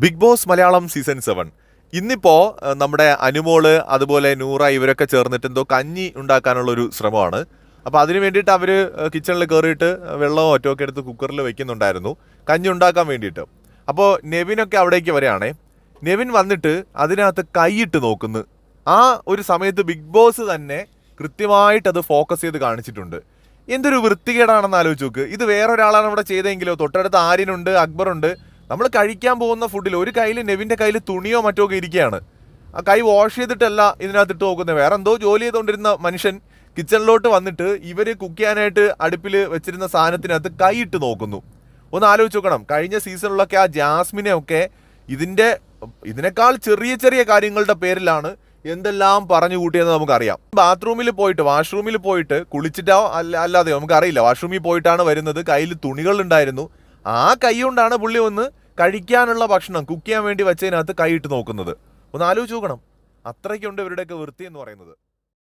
Big boss Malayalam season 7 ഇന്നിപ്പോൾ നമ്മുടെ അനുമോള് അതുപോലെ നൂറ ഇവരൊക്കെ ചേർന്നിട്ട് എന്തോ കഞ്ഞി ഉണ്ടാക്കാനുള്ളൊരു ശ്രമമാണ്. അപ്പോൾ അതിന് വേണ്ടിയിട്ട് അവർ കിച്ചണിൽ കയറിയിട്ട് വെള്ളമോ ഒറ്റയൊക്കെ എടുത്ത് കുക്കറിൽ വെക്കുന്നുണ്ടായിരുന്നു കഞ്ഞി ഉണ്ടാക്കാൻ വേണ്ടിയിട്ട്. അപ്പോൾ നെവിനൊക്കെ അവിടേക്ക് വരികയാണേ. നെവിൻ വന്നിട്ട് അതിനകത്ത് കൈയിട്ട് നോക്കുന്നു. ആ ഒരു സമയത്ത് ബിഗ് ബോസ് തന്നെ കൃത്യമായിട്ട് അത് ഫോക്കസ് ചെയ്ത് കാണിച്ചിട്ടുണ്ട്. എന്തൊരു വൃത്തികേടാണെന്ന് ആലോചിച്ച് നോക്ക്. ഇത് വേറൊരാളാണ് ഇവിടെ ചെയ്തെങ്കിലോ, തൊട്ടടുത്ത് ആര്യനുണ്ട്, അക്ബറുണ്ട്. നമ്മൾ കഴിക്കാൻ പോകുന്ന ഫുഡിൽ ഒരു കയ്യിൽ നെവിൻ്റെ കയ്യിൽ തുണിയോ മറ്റോ ഒക്കെ ഇരിക്കുകയാണ്. ആ കൈ വാഷ് ചെയ്തിട്ടല്ല ഇതിനകത്തിട്ട് നോക്കുന്നത്. വേറെ എന്തോ ജോലി ചെയ്തുകൊണ്ടിരുന്ന മനുഷ്യൻ കിച്ചണിലോട്ട് വന്നിട്ട് ഇവർ കുക്ക് ചെയ്യാനായിട്ട് അടുപ്പിൽ വെച്ചിരുന്ന സാധനത്തിനകത്ത് കൈയിട്ട് നോക്കുന്നു. ഒന്ന് ആലോചിച്ച് നോക്കണം. കഴിഞ്ഞ സീസണിലൊക്കെ ആ ജാസ്മിനെ ഒക്കെ ഇതിനേക്കാൾ ചെറിയ ചെറിയ കാര്യങ്ങളുടെ പേരിലാണ് എന്തെല്ലാം പറഞ്ഞു കൂട്ടിയെന്ന് നമുക്കറിയാം. ബാത്റൂമിൽ പോയിട്ട് വാഷ്റൂമിൽ പോയിട്ട് കുളിച്ചിട്ടോ അല്ലാതെയോ നമുക്കറിയില്ല. വാഷ്റൂമിൽ പോയിട്ടാണ് വരുന്നത്. കയ്യിൽ തുണികൾ ഉണ്ടായിരുന്നു. ആ കൈ കൊണ്ടാണ് പുള്ളി വന്ന് കഴിക്കാനുള്ള ഭക്ഷണം കുക്ക് ചെയ്യാൻ വേണ്ടി വെച്ചതിനകത്ത് കൈയിട്ട് നോക്കുന്നത്. ഒന്ന് ആലോചിച്ച് നോക്കണം. അത്രയ്ക്കുണ്ട് ഇവരുടെയൊക്കെ വൃത്തി എന്ന് പറയുന്നത്.